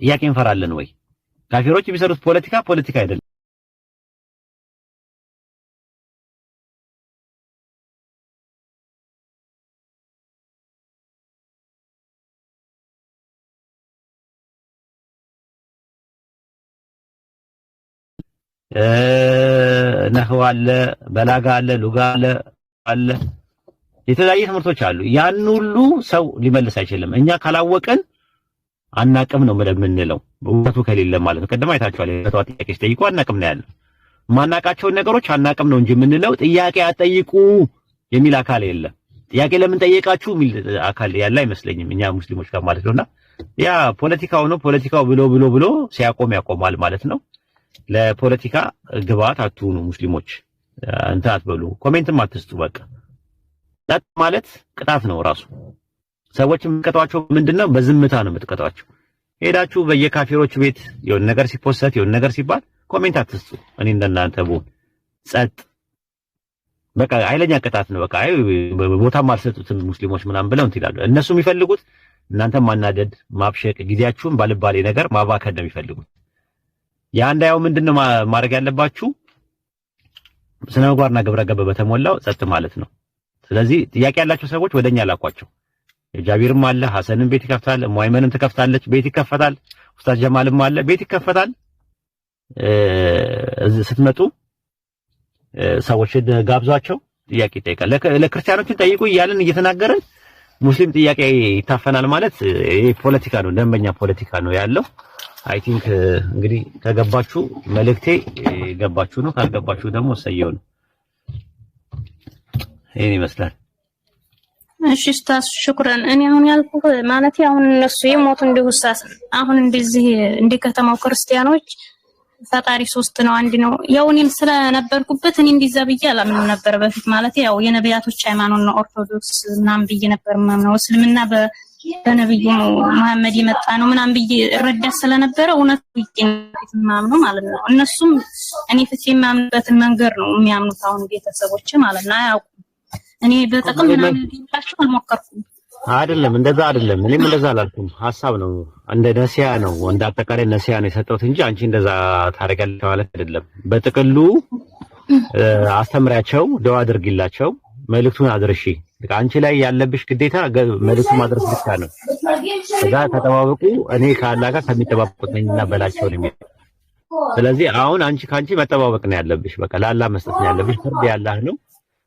ጥያቄ እንፈራለን ወይ? ካፊሮች የሚሰሩት ፖለቲካ አይደለም። ነህው አለ፣ በላጋ አለ፣ ሉጋ አለ የተለያየ ትምህርቶች አሉ። ያን ሁሉ ሰው ሊመልስ አይችልም። እኛ ካላወቀን አናቅም ነው የምንለው። እውቀቱ ከሌለ ማለት ነው። ቀደም አይታችኋል። የተዋጥ ጥያቄ ሲጠይቁ አናቅም ነው ያለው። ማናቃቸውን ነገሮች አናቅም ነው እንጂ የምንለው ጥያቄ አጠይቁ የሚል አካል የለም። ጥያቄ ለምን ጠየቃችሁ የሚል አካል ያለ አይመስለኝም እኛ ሙስሊሞች ጋር ማለት ነውና ያ ፖለቲካው ነው። ፖለቲካው ብሎ ሲያቆም ያቆማል ማለት ነው። ለፖለቲካ ግብአት አትሁኑ ሙስሊሞች። እንትን አትበሉ፣ ኮሜንትም አትስጡ። በቃ ጣጥ ማለት ቅጣት ነው ራሱ። ሰዎች የምትቀጧቸው ምንድነው? በዝምታ ነው የምትቀጧቸው። ሄዳችሁ በየካፊሮች ቤት የሆነ ነገር ሲፖስት የሆነ ነገር ሲባል ኮሜንት አትስጡ። እኔ እንደናንተ ቡን ጸጥ በቃ ኃይለኛ ቅጣት ነው። በቃ አይ ቦታም አልሰጡትም ሙስሊሞች ምናምን ብለው እንትን ይላሉ። እነሱ የሚፈልጉት እናንተ ማናደድ፣ ማብሸቅ፣ ጊዜያችሁን ባልባሌ ነገር ማባከን ነው የሚፈልጉት። ያ እንዳያው ምንድነው ማድረግ ያለባችሁ? ስነ ምግባርና ግብረ ገብ በተሞላው ጸጥ ማለት ነው። ስለዚህ ጥያቄ ያላቸው ሰዎች ወደኛ ላኳቸው። የጃቢርም አለ፣ ሐሰንም ቤት ይከፍታል፣ ሙአይመንም ትከፍታለች፣ ቤት ይከፈታል፣ ኡስታዝ ጀማልም አለ፣ ቤት ይከፈታል። ስትመጡ ሰዎች ጋብዟቸው፣ ጥያቄ ይጠይቃል። ለክርስቲያኖችን ጠይቁ እያልን እየተናገርን ሙስሊም ጥያቄ ይታፈናል ማለት ይሄ ፖለቲካ ነው፣ ደንበኛ ፖለቲካ ነው ያለው። አይ ቲንክ እንግዲህ ከገባችሁ መልእክቴ ገባችሁ ነው፣ ካልገባችሁ ደግሞ ሰየው ነው። ይሄን ይመስላል። እሺ ኡስታዝ ሽኩራን። እኔ አሁን ያልኩህ ማለት አሁን እነሱ የሞቱ እንደ ኡስታዝ አሁን እንደዚህ እንደ ከተማው ክርስቲያኖች ፈጣሪ ሶስት ነው አንድ ነው። ያው እኔም ስለነበርኩበት እኔ እንደዛ ብዬ አላምንም ነበር በፊት ማለት ያው የነቢያቶች ሃይማኖት ነው ኦርቶዶክስ ምናምን ብዬ ነበር ማምነው። እስልምና በነብዩ መሐመድ የመጣ ነው ምናምን ብዬ እረዳ ስለነበረ እውነት ብዬ ማምነው ማለት ነው። እነሱም እኔ ፍቼ የማምንበትን መንገድ ነው የሚያምኑት አሁን ቤተሰቦች ማለት ነው። አያውቁም። እኔ በጥቅም ምናምን ሊንካቸው አልሞከርኩም። አይደለም እንደዛ አይደለም። እኔም እንደዛ አላልኩም። ሐሳብ ነው እንደ ነሲያ ነው እንደ አጠቃላይ ነሲያ ነው የሰጠሁት እንጂ አንቺ እንደዛ ታረጋለች ማለት አይደለም። በጥቅሉ አስተምሪያቸው፣ ደዋ አድርጊላቸው፣ መልእክቱን አድርሺ። አንቺ ላይ ያለብሽ ግዴታ መልእክቱ ማድረስ ብቻ ነው። ከዛ ተጠባበቁ። እኔ ከአላህ ጋር ከሚጠባበቁት ነኝና በላቸው ነው የሚለው። ስለዚህ አሁን አንቺ ካንቺ መጠባበቅ ነው ያለብሽ። በቃ ለአላህ መስጠት ነው ያለብሽ። ፍርድ ያላህ ነው።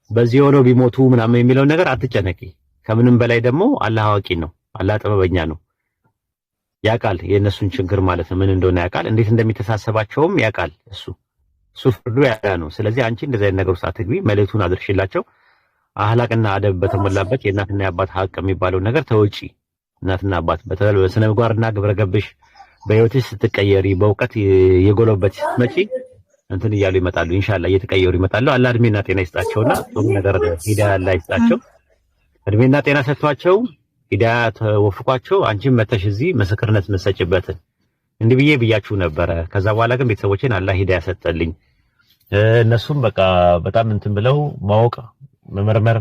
በዚህ ሆነው ቢሞቱ ምናምን የሚለው ነገር አትጨነቂ። ከምንም በላይ ደግሞ አላህ አዋቂ ነው። አላህ ጥበበኛ ነው። ያውቃል የእነሱን ችግር ማለት ነው ምን እንደሆነ ያውቃል። እንዴት እንደሚተሳሰባቸውም ያውቃል። እሱ ፍርዱ ያለ ነው። ስለዚህ አንቺ እንደዚህ አይነት ነገር ውስጥ አትግቢ። መልእክቱን አድርሽላቸው። አህላቅና አደብ በተሞላበት የእናትና የአባት ሀቅ የሚባለው ነገር ተወጪ። እናትና አባት በስነ ምግባርና ግብረ ገብሽ በህይወትሽ ስትቀየሪ በእውቀት የጎለበት ስትመጪ እንትን እያሉ ይመጣሉ። ኢንሻአላህ እየተቀየሩ ይመጣሉ። አላህ እድሜና ጤና ይስጣቸውና ጥሩ ነገር ሂዳያ አላህ ይስጣቸው። እድሜና ጤና ሰጥቷቸው ሂዳያ ተወፍቋቸው አንቺም መተሽ እዚህ ምስክርነት መሰጭበትን እንዲህ ብያችሁ ነበረ። ከዛ በኋላ ግን ቤተሰቦቼን አላህ ሂዳያ ሰጠልኝ። እነሱም በቃ በጣም እንትን ብለው ማወቅ መመርመር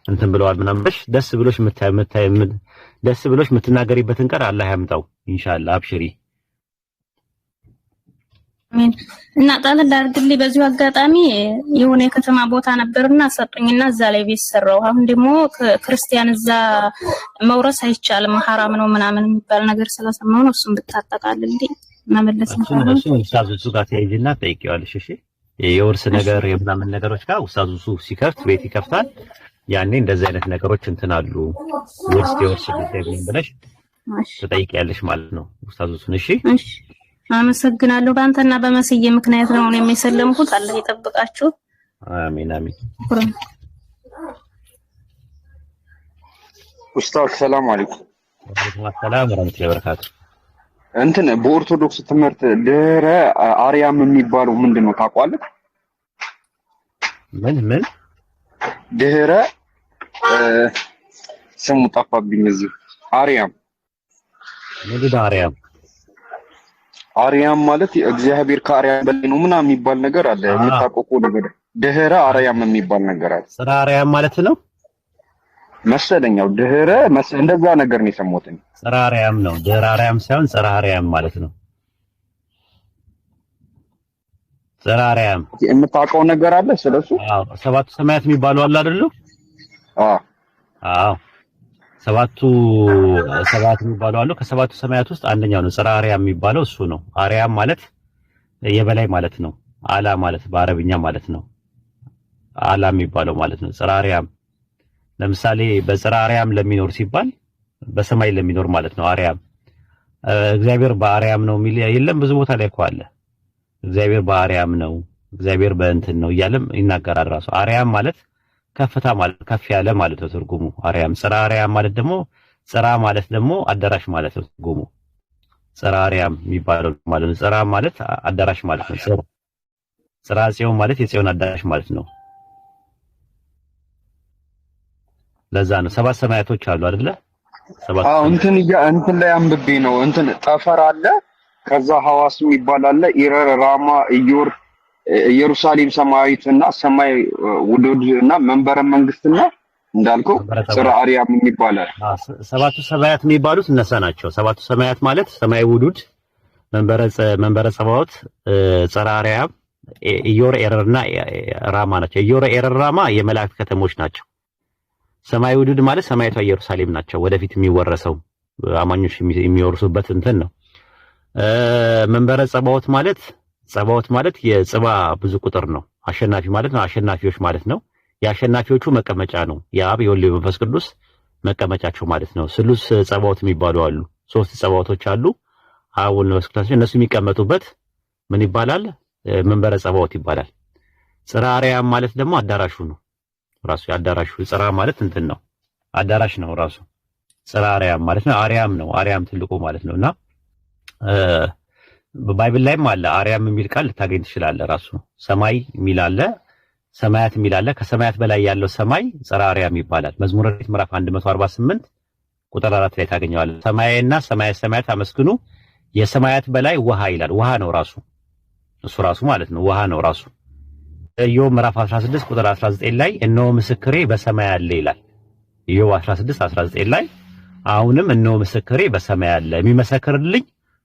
እንትን ብለዋል ምናምን ደስ ብሎሽ የምትናገሪበትን ቀን አላህ ያምጣው ኢንሻአላህ። አብሽሪ። አሜን። እና ጣል አድርግልኝ። በዚሁ አጋጣሚ የሆነ የከተማ ቦታ ነበርና ሰጡኝና እዛ ላይ ቤት ሰራው። አሁን ደግሞ ክርስቲያን እዛ መውረስ አይቻልም ሐራም ነው ምናምን የሚባል ነገር ስለሰማሁ ነው። እሱን ብታጠቃልልኝ መመለስ ነው። እሱ ኡስታዙ ጋር ተይጅና ጠይቂዋለሽ። እሺ የወርስ ነገር የምናምን ነገሮች ጋር ኡስታዙ ሲከፍት ቤት ይከፍታል። ያኔ እንደዚህ አይነት ነገሮች እንትን አሉ። የወርስ ጉዳይ ምን ብለሽ ትጠይቂያለሽ ማለት ነው ኡስታዙን። እሺ አመሰግናለሁ። ባንተና በመስዬ ምክንያት ነው የሚሰለምኩት። አላህ ይጠብቃችሁ። አሜን አሜን። ኡስታዝ ሰላም አለይኩም። ወአለይኩም ሰላም ወራህመቱላሂ ወበረካቱ። እንትን በኦርቶዶክስ ትምህርት ድህረ አርያም የሚባለው ምንድነው ታውቃለህ? ምን ድህረ ስሙ ጠፋብኝ። እዚህ አርያም ምንድነው? አርያም ማለት እግዚአብሔር ከአርያም በላይ ነው ምናምን የሚባል ነገር አለ። የምታውቀው ነገር ድህረ አርያም የሚባል ነገር አለ። ስራ አርያም ማለት ነው። መሰለኛው ድህረ እንደዛ ነገር ነው የሰማሁት። ጽርሐ አርያም ነው። ድህረ አርያም ሳይሆን ጽርሐ አርያም ማለት ነው። ጽርሐ አርያም የምታውቀው ነገር አለ ስለሱ? አዎ ሰባቱ ሰማያት የሚባሉ አለ አይደሉ? አዎ ሰባቱ የሚባሉ አሉ። ከሰባቱ ሰማያት ውስጥ አንደኛው ነው ጽርሐ አርያም የሚባለው እሱ ነው። አርያም ማለት የበላይ ማለት ነው። አላ ማለት በአረብኛ ማለት ነው። አላ የሚባለው ማለት ነው። ጽርሐ አርያም ለምሳሌ በጽርሐ አርያም ለሚኖር ሲባል በሰማይ ለሚኖር ማለት ነው። አርያም እግዚአብሔር በአርያም ነው የሚል የለም። ብዙ ቦታ ላይ እኮ አለ እግዚአብሔር በአርያም ነው፣ እግዚአብሔር በእንትን ነው እያለም ይናገራል ራሱ። አርያም ማለት ከፍታ ማለት ከፍ ያለ ማለት ነው ትርጉሙ አርያም። ጽርሐ አርያም ማለት ደግሞ ጽርሐ ማለት ደግሞ አዳራሽ ማለት ነው ትርጉሙ። ጽርሐ አርያም የሚባለው ማለት ነው። ጽርሐ ማለት አዳራሽ ማለት ነው። ጽርሐ ጽዮን ማለት የጽዮን አዳራሽ ማለት ነው። ለዛ ነው ሰባት ሰማያቶች አሉ አይደለ? ሰባት እንትን ላይ አንብቤ ነው እንትን ጠፈር አለ፣ ከዛ ሐዋስ የሚባል አለ፣ ኢረር፣ ራማ፣ ኢየሩሳሌም ሰማያዊትና ሰማይ ውዱድ እና መንበረ መንግስትና እንዳልከው ጽርሐ አርያም የሚባላል። ሰባቱ ሰማያት የሚባሉት እነዛ ናቸው። ሰባቱ ሰማያት ማለት ሰማይ ውዱድ፣ መንበረ ጸባዖት፣ ጽርሐ አርያም፣ ኢዮር፣ ኤረርና ራማ ናቸው። ኢዮር፣ ኤረር፣ ራማ የመላእክት ከተሞች ናቸው። ሰማይ ውዱድ ማለት ሰማይቷ ኢየሩሳሌም ናቸው። ወደፊት የሚወረሰው አማኞች የሚወርሱበት እንትን ነው። መንበረ ጸባዖት ማለት የጽባ ብዙ ቁጥር ነው። አሸናፊ ማለት ነው። አሸናፊዎች ማለት ነው። የአሸናፊዎቹ መቀመጫ ነው። የአብ የወልድ የመንፈስ ቅዱስ መቀመጫቸው ማለት ነው። ስሉስ ጸባዖት የሚባሉ አሉ። 3 ጸባዖቶች አሉ። አብ ወልድ መንፈስ ቅዱስ እነሱ የሚቀመጡበት ምን ይባላል? መንበረ ጸባዖት ይባላል። ጽርሐ አርያም ማለት ደግሞ አዳራሹ ነው። ራሱ አዳራሹ ጽርሐ ማለት እንትን ነው፣ አዳራሽ ነው ራሱ። ጽርሐ አርያም ማለት ነው። አርያም ነው። አርያም ትልቁ ማለት ነውና በባይብል ላይም አለ አርያም የሚል ቃል ልታገኝ ትችላለህ። ራሱ ሰማይ የሚል አለ፣ ሰማያት የሚል አለ። ከሰማያት በላይ ያለው ሰማይ ጽርሐ አርያም ይባላል። መዝሙረ ዳዊት ምዕራፍ 148 ቁጥር 4 ላይ ታገኘዋለህ። ሰማይና ሰማያት አመስግኑ፣ የሰማያት በላይ ውሃ ይላል። ውሃ ነው ራሱ እሱ ራሱ ማለት ነው። ውሃ ነው ራሱ። ኢዮብ ምዕራፍ 16 ቁጥር 19 ላይ እነሆ ምስክሬ በሰማይ አለ ይላል። ኢዮብ 16:19 ላይ አሁንም እነሆ ምስክሬ በሰማይ አለ የሚመሰክርልኝ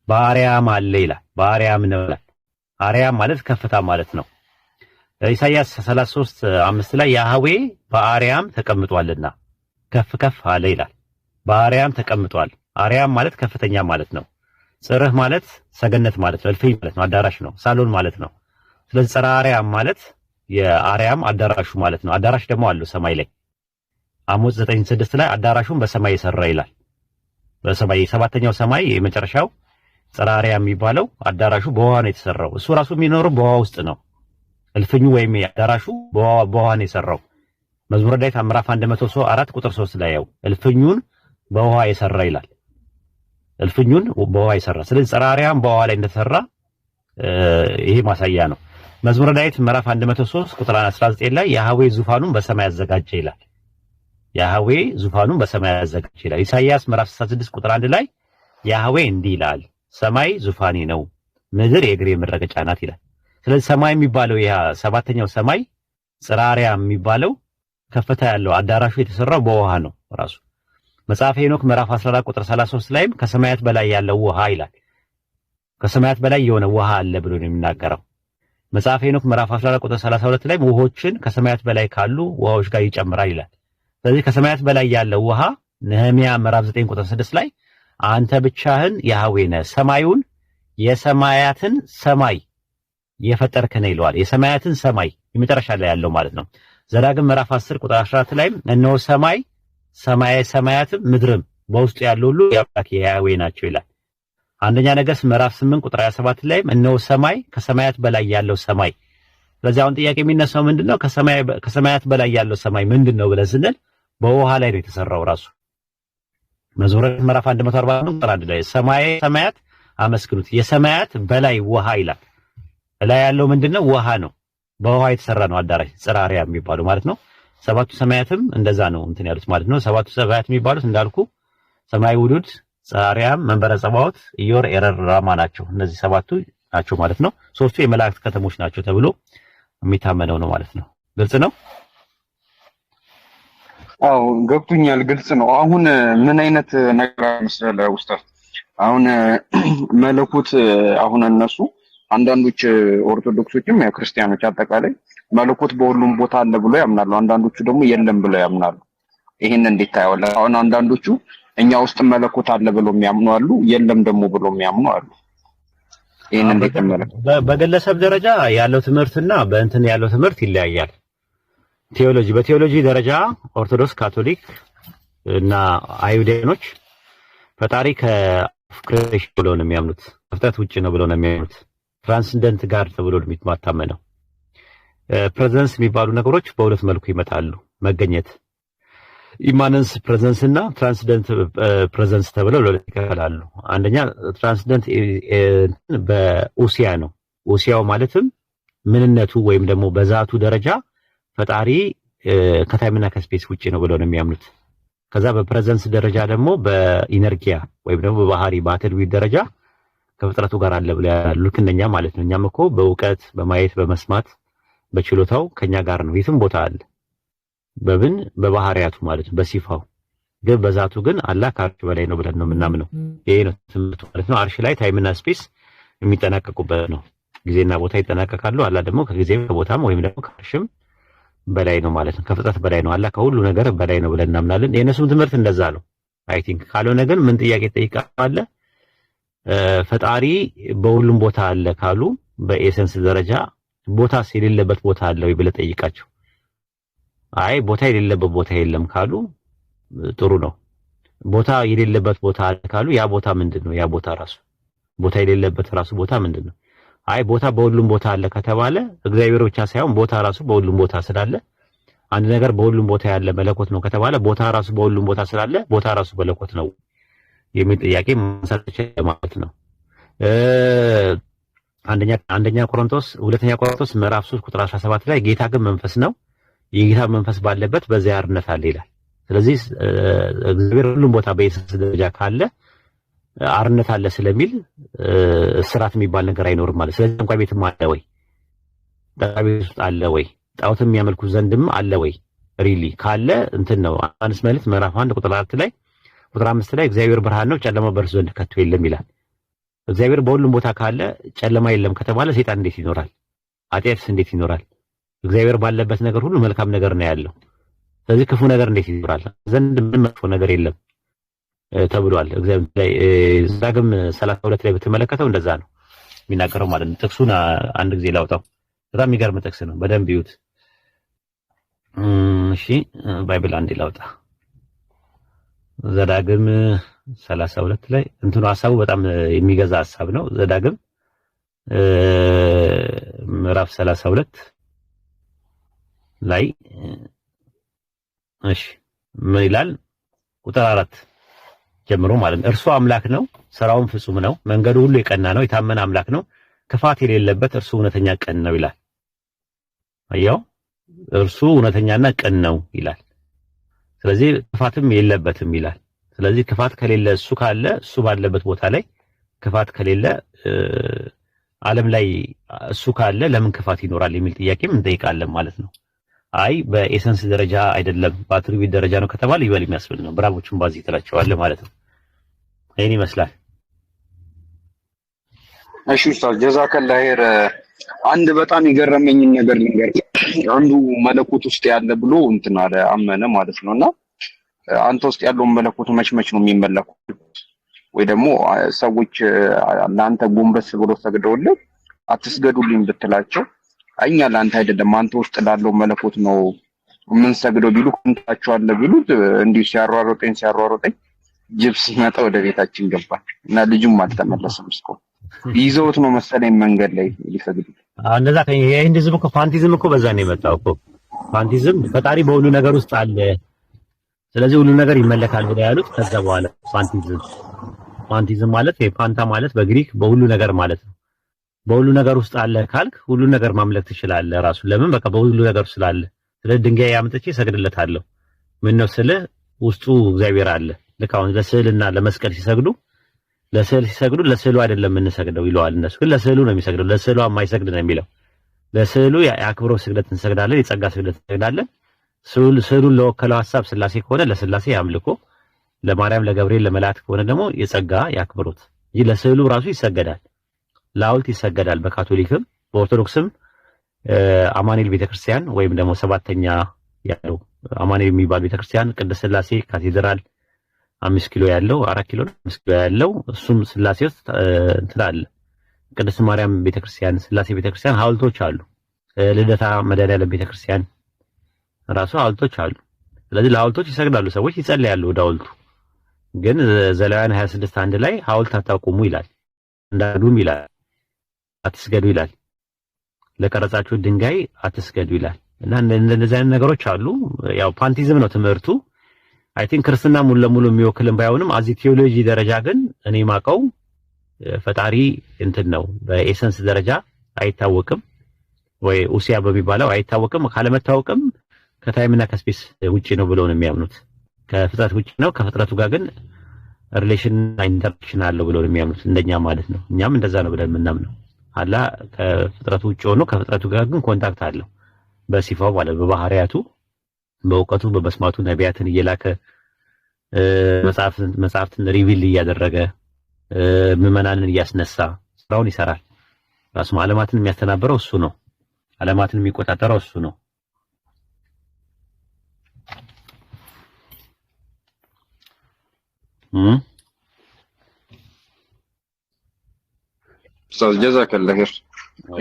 በአርያም አለ ይላል። በአርያም ነው ይላል። አርያም ማለት ከፍታ ማለት ነው። ኢሳይያስ 33:5 ላይ ያህዌ በአርያም ተቀምጧልና ከፍ ከፍ አለ ይላል። በአርያም ተቀምጧል። አርያም ማለት ከፍተኛ ማለት ነው። ጽርህ ማለት ሰገነት ማለት ነው። እልፍኝ ማለት ነው። አዳራሽ ነው። ሳሎን ማለት ነው። ስለዚህ ጽርሐ አርያም ማለት የአርያም አዳራሹ ማለት ነው። አዳራሽ ደግሞ አለው ሰማይ ላይ። አሞጽ 9:6 ላይ አዳራሹን በሰማይ የሰራ ይላል። በሰማይ ሰባተኛው ሰማይ የመጨረሻው ጽርሐ አርያም የሚባለው አዳራሹ በውሃ ነው የተሰራው። እሱ ራሱ የሚኖረው በውሃ ውስጥ ነው። እልፍኙ ወይም አዳራሹ በውሃ ነው የሰራው። መዝሙረ ዳዊት ምዕራፍ 104 ቁጥር 3 ላይ ያው እልፍኙን በውሃ የሰራ ይላል። እልፍኙን በውሃ የሰራ። ስለዚህ ጽርሐ አርያም በውሃ ላይ እንደተሰራ ይሄ ማሳያ ነው። መዝሙረ ዳዊት ምዕራፍ 103 ቁጥር 19 ላይ ያህዌ ዙፋኑን በሰማይ አዘጋጀ ይላል። ያህዌ ዙፋኑን በሰማይ አዘጋጀ ይላል። ኢሳይያስ ምዕራፍ 66 ቁጥር 1 ላይ ያህዌ እንዲህ ይላል፣ ሰማይ ዙፋኔ ነው፣ ምድር የእግሬ መረገጫ ናት ይላል። ስለዚህ ሰማይ የሚባለው ያ ሰባተኛው ሰማይ ጽርሐ አርያም የሚባለው ከፍታ ያለው አዳራሹ የተሰራው በውሃ ነው ራሱ። መጽሐፈ ሄኖክ ምዕራፍ 14 ቁጥር 33 ላይም ከሰማያት በላይ ያለው ውሃ ይላል። ከሰማያት በላይ የሆነ ውሃ አለ ብሎ ነው የሚናገረው። መጽሐፈ ሄኖክ ምዕራፍ 14 ቁጥር 32 ላይ ውሆችን ከሰማያት በላይ ካሉ ውሃዎች ጋር ይጨምራል ይላል። ስለዚህ ከሰማያት በላይ ያለው ውሃ ነህምያ ምዕራፍ 9 ቁጥር 6 ላይ አንተ ብቻህን ያህዌ ነህ፣ ሰማዩን የሰማያትን ሰማይ የፈጠርክ ነህ ይለዋል። የሰማያትን ሰማይ የመጨረሻ ላይ ያለው ማለት ነው። ዘዳግም ምዕራፍ 10 ቁጥር 14 ላይ እነሆ ሰማየ ሰማያትም ምድርም በውስጡ ያለው ሁሉ የአምላክ የያህዌ ናቸው ይላል። አንደኛ ነገሥት ምዕራፍ 8 ቁጥር 27 ላይ እነሆ ሰማይ ከሰማያት በላይ ያለው ሰማይ። ስለዚህ አሁን ጥያቄ የሚነሳው ምንድነው? ከሰማያት በላይ ያለው ሰማይ ምንድነው ብለን ስንል በውሃ ላይ ነው የተሰራው ራሱ። መዝሙረ ምዕራፍ 140 ቁጥር 1 ላይ ሰማያት አመስግኑት፣ የሰማያት በላይ ውሃ ይላል። ላይ ያለው ምንድነው? ውሃ ነው። በውሃ የተሰራ ነው አዳራሽ ጽርሐ አርያም የሚባለው ማለት ነው። ሰባቱ ሰማያትም እንደዛ ነው እንትን ያሉት ማለት ነው። ሰባቱ ሰማያት የሚባሉት እንዳልኩ ሰማይ ውዱድ፣ ጽርሐ አርያም፣ መንበረ ጸባዖት፣ ኢዮር፣ ኤረር፣ ራማ ናቸው። እነዚህ ሰባቱ ናቸው ማለት ነው። ሶስቱ የመላእክት ከተሞች ናቸው ተብሎ የሚታመነው ነው ማለት ነው። ግልጽ ነው። አዎ ገብቶኛል፣ ግልጽ ነው። አሁን ምን አይነት ነገር መሰለህ ኡስታዝ፣ አሁን መለኮት አሁን እነሱ አንዳንዶች ኦርቶዶክሶችም ያው ክርስቲያኖች አጠቃላይ መለኮት በሁሉም ቦታ አለ ብሎ ያምናሉ። አንዳንዶቹ ደግሞ የለም ብሎ ያምናሉ። ይሄን እንዴት ታየዋለህ? አሁን አንዳንዶቹ እኛ ውስጥ መለኮት አለ ብሎ የሚያምኑ አሉ፣ የለም ደግሞ ብሎ የሚያምኑ አሉ። ይሄን እንዴት ተመለከተ? በግለሰብ ደረጃ ያለው ትምህርትና በእንትን ያለው ትምህርት ይለያያል። በቴዎሎጂ ደረጃ ኦርቶዶክስ፣ ካቶሊክ እና አይሁዳኖች ፈጣሪ ከክሬሽን ብሎ ነው የሚያምኑት። ከፍጥረት ውጭ ነው ብሎ ነው የሚያምኑት። ትራንስንደንት ጋር ተብሎ ነው የሚታመነው። ፕሬዘንስ የሚባሉ ነገሮች በሁለት መልኩ ይመጣሉ። መገኘት ኢማነንስ ፕሬዘንስ እና ትራንስንደንት ፕሬዘንስ ተብለው ለሁለት ይከፈላሉ። አንደኛ ትራንስንደንት በኡሲያ ነው። ኡሲያው ማለትም ምንነቱ ወይም ደግሞ በዛቱ ደረጃ ፈጣሪ ከታይምና ከስፔስ ውጪ ነው ብለው ነው የሚያምኑት። ከዛ በፕሬዘንስ ደረጃ ደግሞ በኢነርጂያ ወይም ደግሞ በባህሪ በአትሪቢዩት ደረጃ ከፍጥረቱ ጋር አለ ብለው ያሉ። ልክ እንደኛ ማለት ነው። እኛም እኮ በእውቀት በማየት በመስማት በችሎታው ከኛ ጋር ነው። የትም ቦታ አለ። በባህሪያቱ ማለት ነው፣ በሲፋው ግን በዛቱ ግን አላህ ከአርሽ በላይ ነው ብለን ነው የምናምነው። ይሄ ነው ትምህርቱ ማለት ነው። አርሽ ላይ ታይምና ስፔስ የሚጠናቀቁበት ነው። ጊዜና ቦታ ይጠናቀቃሉ። አላህ ደግሞ ከጊዜም ከቦታም ወይም ደግሞ ከአርሽም በላይ ነው ማለት ነው። ከፍጥረት በላይ ነው። አላህ ከሁሉ ነገር በላይ ነው ብለን እናምናለን። የእነሱም ትምህርት እንደዛ ነው አይ ቲንክ። ካልሆነ ግን ምን ጥያቄ ጠይቃለ? ፈጣሪ በሁሉም ቦታ አለ ካሉ በኤሰንስ ደረጃ ቦታስ የሌለበት ቦታ አለ ወይ ብለህ ጠይቃቸው። አይ ቦታ የሌለበት ቦታ የለም ካሉ ጥሩ ነው። ቦታ የሌለበት ቦታ አለ ካሉ ያ ቦታ ምንድነው? ያ ቦታ ራሱ ቦታ የሌለበት ራሱ ቦታ ምንድነው? አይ ቦታ በሁሉም ቦታ አለ ከተባለ እግዚአብሔር ብቻ ሳይሆን ቦታ ራሱ በሁሉም ቦታ ስላለ አንድ ነገር በሁሉም ቦታ ያለ መለኮት ነው ከተባለ ቦታ ራሱ በሁሉም ቦታ ስላለ ቦታ ራሱ መለኮት ነው የሚል ጥያቄ ማንሳት ማለት ነው። ሁለተኛ ቆሮንቶስ ምዕራፍ 3 ቁጥር 17 ላይ ጌታ ግን መንፈስ ነው፣ የጌታ መንፈስ ባለበት በዚያ አርነት አለ ይላል። ስለዚህ እግዚአብሔር ሁሉም ቦታ በኢየሱስ ደረጃ ካለ አርነት አለ ስለሚል ስራት የሚባል ነገር አይኖርም ማለት። ስለዚህ ጠንቋይ ቤትም አለ ወይ? ጠንቋይ ቤት ውስጥ አለ ወይ? ጣዖትም የሚያመልኩ ዘንድም አለ ወይ? ሪሊ ካለ እንትን ነው። ዮሐንስ መልእክት ምዕራፍ 1 ቁጥር 4 ላይ ቁጥር 5 ላይ እግዚአብሔር ብርሃን ነው፣ ጨለማ በእርሱ ዘንድ ከቶ የለም ይላል። እግዚአብሔር በሁሉም ቦታ ካለ ጨለማ የለም ከተባለ ሰይጣን እንዴት ይኖራል? ኃጢአትስ እንዴት ይኖራል? እግዚአብሔር ባለበት ነገር ሁሉ መልካም ነገር ነው ያለው። ስለዚህ ክፉ ነገር እንዴት ይኖራል? ዘንድ ምንም መጥፎ ነገር የለም ተብሏል። እግዚአብሔር ላይ ዳግም 32 ላይ በተመለከተው እንደዛ ነው የሚናገረው ማለት ነው። ጥቅሱን አንድ ጊዜ ላውጣው። በጣም የሚገርም ጥቅስ ነው። በደንብ ይዩት። እሺ ባይብል አንዴ ላውጣ። ዘዳግም 32 ላይ እንትኑ ሐሳቡ በጣም የሚገዛ ሐሳብ ነው። ዘዳግም ምዕራፍ 32 ላይ እሺ ምን ይላል? ቁጥር 4 ጀምሮ ማለት ነው። እርሱ አምላክ ነው፣ ስራውን ፍጹም ነው፣ መንገዱ ሁሉ የቀና ነው፣ የታመነ አምላክ ነው፣ ክፋት የሌለበት እርሱ እውነተኛ ቅን ነው ይላል። አያው እርሱ እውነተኛና ቅን ነው ይላል። ስለዚህ ክፋትም የለበትም ይላል። ስለዚህ ክፋት ከሌለ እሱ ካለ እሱ ባለበት ቦታ ላይ ክፋት ከሌለ ዓለም ላይ እሱ ካለ ለምን ክፋት ይኖራል የሚል ጥያቄም እንጠይቃለን ማለት ነው። አይ በኤሰንስ ደረጃ አይደለም በአትሪቢዩት ደረጃ ነው ከተባለ ይበል የሚያስብል ነው። ብራቮቹን ባዚ ተላቸዋለህ ማለት ነው። ይሄን ይመስላል። እሺ ኡስታዝ ጀዛከላህ ኸይር። አንድ በጣም የገረመኝን ነገር ልንገር። አንዱ መለኮት ውስጥ ያለ ብሎ እንትን አለ አመነ ማለት ነውና አንተ ውስጥ ያለው መለኮት መች ነው የሚመለከው? ወይ ደግሞ ሰዎች ለአንተ ጎንበስ ብሎ ሰግደውልህ አትስገዱልኝ ብትላቸው እኛ ለአንተ አይደለም አንተ ውስጥ ላለው መለኮት ነው ምን ሰግደው ቢሉ እንታቸዋለ ቢሉት እንዲሁ ሲያሯሮጠኝ ጅብ ሲመጣ ወደ ቤታችን ገባ እና ልጁም አልተመለሰም። እስኮ ይዘውት ነው መሰለኝ መንገድ ላይ ሊሰግዱ። እንደዛ የሂንዱይዝም እኮ ፋንቲዝም እኮ በዛ ነው የመጣው እኮ። ፋንቲዝም ፈጣሪ በሁሉ ነገር ውስጥ አለ፣ ስለዚህ ሁሉ ነገር ይመለካል ብለው ያሉት ከዛ በኋላ ፋንቲዝም ማለት የፋንታ ማለት በግሪክ በሁሉ ነገር ማለት ነው። በሁሉ ነገር ውስጥ አለ ካልክ ሁሉ ነገር ማምለክ ትችላለህ ራሱ። ለምን በቃ በሁሉ ነገር ስላለ። ስለዚህ ድንጋይ ያምጥቼ ሰግድለታለሁ። ምን ነው ስለ ውስጡ እግዚአብሔር አለ። ልክ አሁን ለስዕልና ለመስቀል ሲሰግዱ ለስዕሉ አይደለም የምንሰግደው ይለዋል እነሱ። ግን ለስዕሉ ነው የሚሰግደው። ለስዕሉ የማይሰግድ ነው የሚለው። ለስዕሉ የአክብሮት ስግደት እንሰግዳለን፣ የጸጋ ስግደት እንሰግዳለን። ስዕሉን ለወከለው ሐሳብ ስላሴ ከሆነ ለስላሴ ያምልኮ፣ ለማርያም ለገብርኤል ለመላእክት ከሆነ ደግሞ የጸጋ ያክብሩት እንጂ ለስዕሉ ራሱ ይሰገዳል፣ ለሐውልት ይሰገዳል። በካቶሊክም በኦርቶዶክስም አማኑኤል ቤተክርስቲያን ወይም ደግሞ ሰባተኛ ያለው አማኑኤል የሚባል ቤተክርስቲያን ቅድስት ስላሴ ካቴድራል 5 ኪሎ ያለው 4 ኪሎ 5 ኪሎ ያለው እሱም ስላሴ ውስጥ እንትን አለ። ቅድስት ማርያም ቤተክርስቲያን ስላሴ ቤተክርስቲያን ሐውልቶች አሉ። ልደታ መድኃኔዓለም ቤተክርስቲያን ራሱ ሐውልቶች አሉ። ስለዚህ ለሐውልቶች ይሰግዳሉ፣ ሰዎች ይጸልያሉ ወደ ሐውልቱ። ግን ዘሌዋውያን 26:1 ላይ ሐውልት አታቁሙ ይላል፣ እንዳዱም ይላል፣ አትስገዱ ይላል፣ ለቀረጻችሁ ድንጋይ አትስገዱ ይላል። እና እንደዚህ አይነት ነገሮች አሉ። ያው ፓንቲዝም ነው ትምህርቱ። አይ ቲንክ ክርስትና ሙሉ ለሙሉ የሚወክልን ባይሆንም አዚ ቴዎሎጂ ደረጃ ግን እኔ ማቀው ፈጣሪ እንትን ነው፣ በኤሰንስ ደረጃ አይታወቅም ወይ ኡሲያ በሚባለው አይታወቅም። ካለመታወቅም ከታይምና ከስፔስ ውጪ ነው ብለው ነው የሚያምኑት። ከፍጥረት ውጪ ነው፣ ከፍጥረቱ ጋር ግን ሪሌሽን ኢንተራክሽን አለው ብለው ነው የሚያምኑት። እንደኛ ማለት ነው። እኛም እንደዛ ነው ብለን የምናምነው። አላህ ከፍጥረቱ ውጪ ሆኖ ከፍጥረቱ ጋር ግን ኮንታክት አለው በሲፋው ማለት በባህሪያቱ፣ በእውቀቱ፣ በመስማቱ ነቢያትን እየላከ መጽሐፍትን ሪቪል እያደረገ ምዕመናንን እያስነሳ ስራውን ይሰራል። ራሱ ዓለማትን የሚያስተናብረው እሱ ነው። ዓለማትን የሚቆጣጠረው እሱ ነው። ኡስታዝ ጀዛከላህ ኸይር።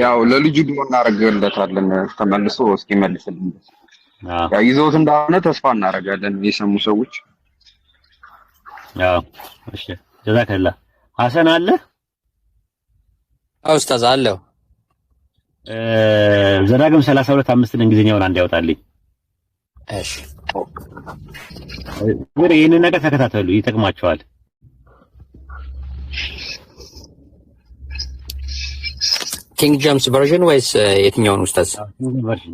ያው ለልጁ ዱዓ እናደርግለታለን ተመልሶ እስኪመልስልን። ያው ይዘውት እንደሆነ ተስፋ እናደርጋለን የሰሙ ሰዎች። ያው እሺ ጀዛከላህ። ሐሰን አለ? አዎ ኡስታዝ አለው። ዘዳግም 32:5 እንግሊዝኛውን አንድ ያወጣልኝ። እሺ ወሬ ይሄን ነገር ተከታተሉ፣ ይጠቅማቸዋል። ኪንግ ጄምስ ቨርዥን ወይስ የትኛውን ኡስታዝ?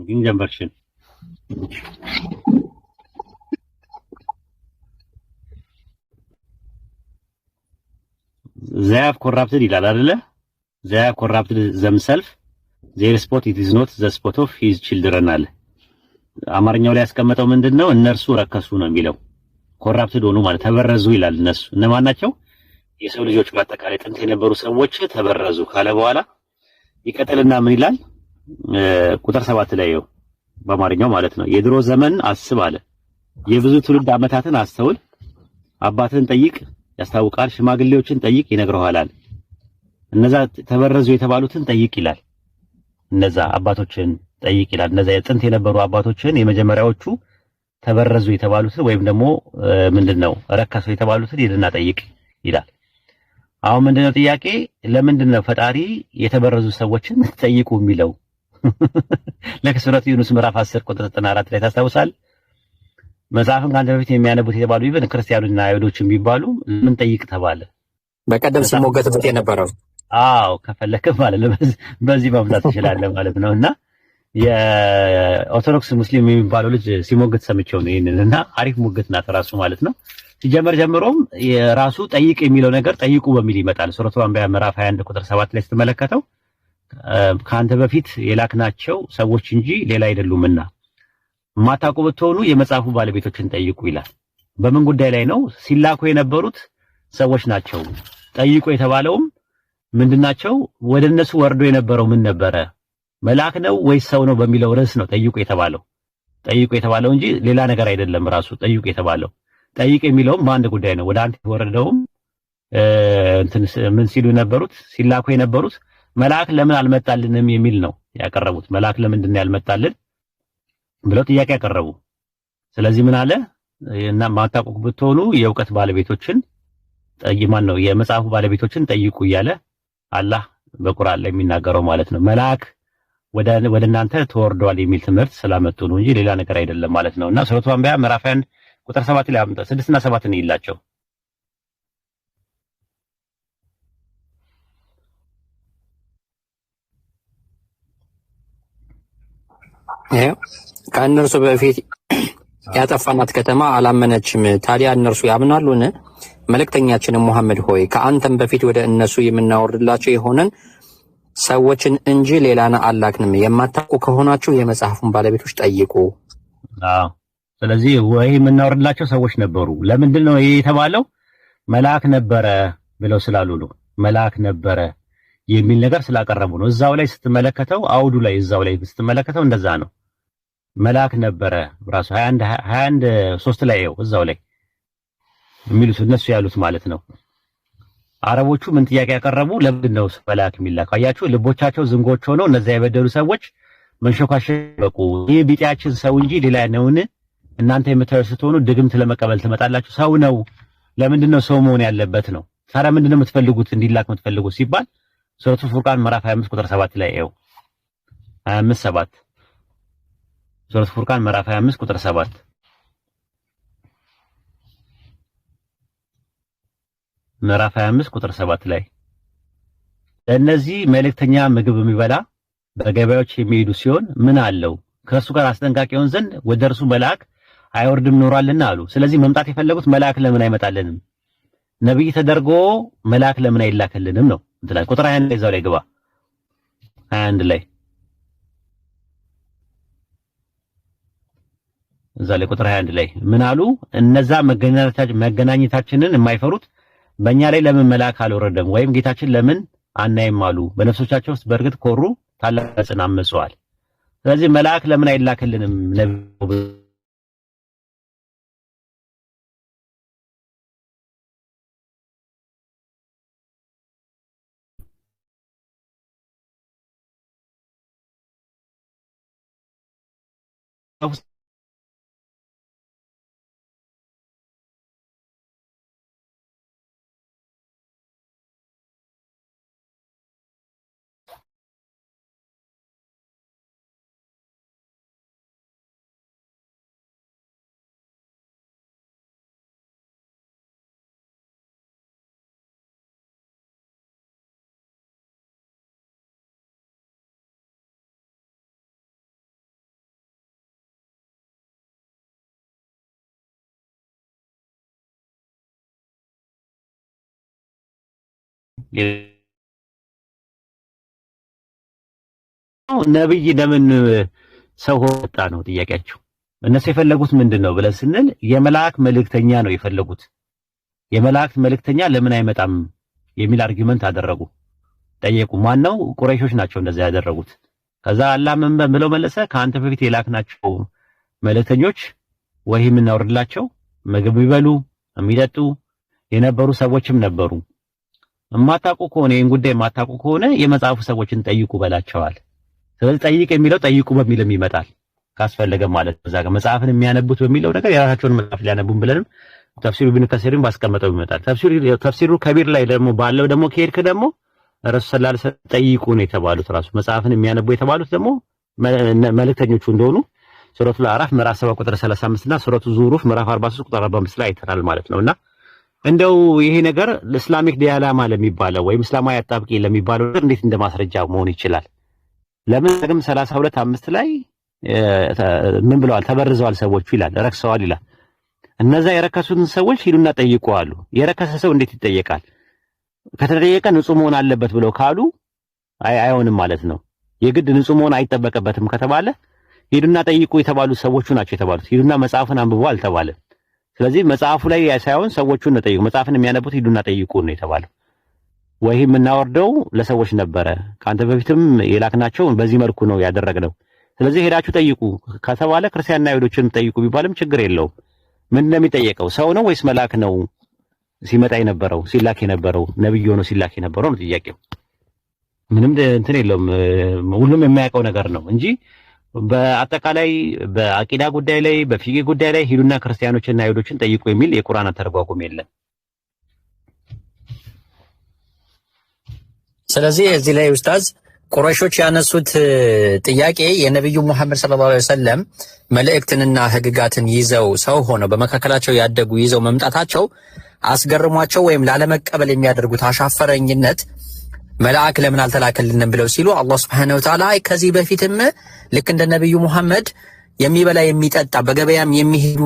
ኪንግ ጄምስ ቨርዥን። they have corrupted ይላል አይደለ? they have corrupted themselves their spot it is not the spot of his children አለ። አማርኛው ላይ ያስቀመጠው ምንድነው? እነርሱ ረከሱ ነው የሚለው። ኮራፕትድ ሆኑ ማለት ተበረዙ ይላል። እነሱ እነማን ናቸው? የሰው ልጆች በአጠቃላይ ጥንት የነበሩ ሰዎች ተበረዙ ካለ በኋላ ይቀጥልና ምን ይላል? ቁጥር 7 ላይ ነው በአማርኛው ማለት ነው። የድሮ ዘመን አስብ አለ፣ የብዙ ትውልድ ዓመታትን አስተውል፣ አባትህን ጠይቅ ያስታውቃል፣ ሽማግሌዎችን ጠይቅ ይነግረዋል። እነዛ ተበረዙ የተባሉትን ጠይቅ ይላል። እነዛ አባቶችን ጠይቅ ይላል። እነዛ የጥንት የነበሩ አባቶችን የመጀመሪያዎቹ ተበረዙ የተባሉትን ወይም ደግሞ ምንድነው ረከሱ የተባሉትን ሄድና ጠይቅ ይላል። አሁን ምንድነው ጥያቄ? ለምንድነው ፈጣሪ የተበረዙ ሰዎችን ጠይቁ የሚለው? ለክሱረት ዩኑስ ምዕራፍ 10 ቁጥር 94 ላይ ታስታውሳል? መጽሐፍን ከአንተ በፊት የሚያነቡት የተባሉ ይበን ክርስቲያኖችና አይሁዶችም ቢባሉ ምን ጠይቅ ተባለ? በቀደም ሲሞገትበት የነበረው አዎ ከፈለክ ማለት ነው በዚህ መብዛት ትችላለህ ማለት ነው። እና የኦርቶዶክስ ሙስሊም የሚባለው ልጅ ሲሞግት ሰምቼው ነው ይሄንንና አሪፍ ሙግት ናት ራሱ ማለት ነው። ሲጀመር ጀምሮም የራሱ ጠይቅ የሚለው ነገር ጠይቁ በሚል ይመጣል። ሱረቱ አንቢያ ምዕራፍ 21 ቁጥር 7 ላይ ስትመለከተው ከአንተ በፊት የላክናቸው ሰዎች እንጂ ሌላ አይደሉምና ማታውቁ ብትሆኑ የመጽሐፉ ባለቤቶችን ጠይቁ ይላል። በምን ጉዳይ ላይ ነው? ሲላኩ የነበሩት ሰዎች ናቸው። ጠይቁ የተባለውም ምንድናቸው? ወደ እነሱ ወርዶ የነበረው ምን ነበረ? መልአክ ነው ወይስ ሰው ነው በሚለው ርዕስ ነው ጠይቁ የተባለው። ጠይቁ የተባለው እንጂ ሌላ ነገር አይደለም። ራሱ ጠይቁ የተባለው ጠይቅ የሚለውም በአንድ ጉዳይ ነው። ወደ አንተ የወረደውም እንትን ምን ሲሉ የነበሩት ሲላኩ የነበሩት መልአክ ለምን አልመጣልንም የሚል ነው ያቀረቡት። መልአክ ለምንድን ነው ያልመጣልን ብለው ጥያቄ ያቀረቡ። ስለዚህ ምን አለ? እና ማታውቁ ብትሆኑ የእውቀት ባለቤቶችን ጠይማን ነው የመጽሐፉ ባለቤቶችን ጠይቁ እያለ አላህ በቁርአን ላይ የሚናገረው ማለት ነው። መልአክ ወደ እናንተ ተወርዷል የሚል ትምህርት ስላመጡ ነው እንጂ ሌላ ነገር አይደለም ማለት ነውና ሱረቱ አንቢያ ምዕራፍ 1 ቁጥር 7 ላይ 6 እና 7 ነው ይላቸው። ከእነርሱ በፊት ያጠፋናት ከተማ አላመነችም። ታዲያ እነርሱ ያምናሉን? መልእክተኛችንም ሙሐመድ ሆይ ከአንተም በፊት ወደ እነሱ የምናወርድላቸው የሆነን ሰዎችን እንጂ ሌላን አላክንም። የማታውቁ ከሆናችሁ የመጽሐፉን ባለቤቶች ጠይቁ። ስለዚህ ወይ የምናወርድላቸው ሰዎች ነበሩ። ለምንድን ነው ይሄ የተባለው? መልአክ ነበረ ብለው ስላሉ ነው። መልአክ ነበረ የሚል ነገር ስላቀረቡ ነው። እዛው ላይ ስትመለከተው አውዱ ላይ እዛው ላይ ስትመለከተው እንደዛ ነው። መልአክ ነበረ ራሱ 21 3 ላይ ነው እዛው ላይ የሚሉት እነሱ ያሉት ማለት ነው። አረቦቹ ምን ጥያቄ ያቀረቡ? ለምንድን ነው መልአክ የሚላከው? አያችሁ ልቦቻቸው ዝንጎች ሆነው እነዚያ የበደሉ ሰዎች መንሾካሸበቁ። ይህ ቢጤያችን ሰው እንጂ ሌላ ነውን? እናንተ የምታዩት ስትሆኑ ድግምት ለመቀበል ትመጣላችሁ። ሰው ነው። ለምንድን ነው ሰው መሆን ያለበት ነው? ታዲያ ምንድን ነው የምትፈልጉት እንዲላክ የምትፈልጉት ሲባል ሱረቱ ፉርቃን ምዕራፍ 25 ቁጥር 7 ላይ ነው። 25 7 ሱረቱ ፉርቃን ምዕራፍ 25 ቁጥር 7 ምዕራፍ 25 ቁጥር 7 ላይ ለእነዚህ መልእክተኛ ምግብ የሚበላ በገበያዎች የሚሄዱ ሲሆን ምን አለው ከእርሱ ጋር አስጠንቃቂ ይሆን ዘንድ ወደ እርሱ መልአክ አይወርድም ኖሯልና አሉ። ስለዚህ መምጣት የፈለጉት መልአክ ለምን አይመጣልንም? ነብይ ተደርጎ መልአክ ለምን አይላከልንም ነው እንትላ ቁጥር 21 ላይ እዛው ላይ ግባ 21 ላይ እዛ ላይ ቁጥር 21 ላይ ምን አሉ? እነዛ መገናኘታችንን የማይፈሩት በእኛ ላይ ለምን መልአክ አልወረደም ወይም ጌታችን ለምን አናይም አሉ። በነፍሶቻቸው ውስጥ በእርግጥ ኮሩ፣ ታላቅ ጽና አመጹአል። ስለዚህ መልአክ ለምን አይላክልንም ነብዩ ነብይ ለምን ሰው ወጣ ነው ጥያቄያቸው። እነሱ የፈለጉት ምንድነው ብለን ስንል የመላእክ መልእክተኛ ነው የፈለጉት። የመላእክት መልእክተኛ ለምን አይመጣም የሚል አርጊውመንት አደረጉ፣ ጠየቁ። ማን ነው? ቁረይሾች ናቸው እንደዛ ያደረጉት። ከዛ አላህ ምን ብለው መለሰ? ከአንተ በፊት የላክናቸው መልእክተኞች ወህይ የምናወርድላቸው ምግብ ይበሉ የሚጠጡ የነበሩ ሰዎችም ነበሩ። የማታውቁ ከሆነ ይህን ጉዳይ የማታውቁ ከሆነ የመጽሐፉ ሰዎችን ጠይቁ በላቸዋል። ስለዚህ ጠይቅ የሚለው ጠይቁ በሚልም ይመጣል ካስፈለገ ማለት ነው። እዛ ጋር መጽሐፍን የሚያነቡት በሚለው ነገር የራሳቸውን መጽሐፍ ሊያነቡን ብለንም ተፍሲሩ ኢብኑ ከሲርን ባስቀመጠው ይመጣል። ተፍሲሩ ከቢር ላይ ደግሞ ባለው ደግሞ ከሄድክ ደግሞ ረሱል ሰለላሁ ዐለይሂ ወሰለም ጠይቁ ነው የተባሉት። ራሱ መጽሐፍን የሚያነቡ የተባሉት ደግሞ መልእክተኞቹ እንደሆኑ ሱረቱል አዕራፍ ምዕራፍ 7 ቁጥር 35 እና ሱረቱ ዙሩፍ ምዕራፍ 43 ቁጥር 45 ላይ አይተናል ማለት ነውና እንደው ይሄ ነገር ለእስላሚክ ዲያላማ ለሚባለው ወይም እስላማዊ አጣብቂ ለሚባለው ነገር እንዴት እንደማስረጃ መሆን ይችላል? ለምን ደግሞ 32:5 ላይ ምን ብለዋል? ተበርዘዋል ሰዎቹ ይላል፣ ረክሰዋል ይላል። እነዛ የረከሱትን ሰዎች ሂዱና ጠይቁ አሉ። የረከሰ ሰው እንዴት ይጠየቃል? ከተጠየቀ ንጹህ መሆን አለበት ብለው ካሉ አይሆንም ማለት ነው። የግድ ንጹህ መሆን አይጠበቅበትም ከተባለ ሂዱና ጠይቁ የተባሉ ሰዎቹ ናቸው የተባሉት። ሂዱና መጽሐፍን አንብቡ አልተባለም። ስለዚህ መጽሐፉ ላይ ሳይሆን ሰዎቹን ነው ጠይቁ። መጽሐፍን የሚያነቡት ሂዱና ጠይቁ ነው የተባለው። ወህይ የምናወርደው ለሰዎች ነበረ፣ ካንተ በፊትም የላክናቸው በዚህ መልኩ ነው ያደረግነው። ስለዚህ ሄዳችሁ ጠይቁ ከተባለ ክርስቲያንና አይሁዶችን ጠይቁ ቢባልም ችግር የለውም። ምን እንደሚጠየቀው ሰው ነው ወይስ መልአክ ነው ሲመጣ የነበረው ሲላክ የነበረው ነብይ ሆኖ ሲላክ የነበረው ነው ጥያቄው። ምንም እንትን የለውም። ሁሉም የሚያውቀው ነገር ነው እንጂ በአጠቃላይ በአቂዳ ጉዳይ ላይ በፊቂ ጉዳይ ላይ ሂዱና ክርስቲያኖችና አይሁዶችን ጠይቁ የሚል የቁርአን አተረጓጉም የለም። ስለዚህ እዚህ ላይ ኡስታዝ ቁረይሾች ያነሱት ጥያቄ የነብዩ መሐመድ ሰለላሁ ዐለይሂ ወሰለም መልእክትንና ህግጋትን ይዘው ሰው ሆነው በመካከላቸው ያደጉ ይዘው መምጣታቸው አስገርሟቸው ወይም ላለመቀበል የሚያደርጉት አሻፈረኝነት መልአክ ለምን አልተላከልንም ብለው ሲሉ አላህ Subhanahu Wa Ta'ala ከዚህ በፊትም ልክ እንደ ነብዩ መሐመድ የሚበላ የሚጠጣ በገበያም የሚሄዱ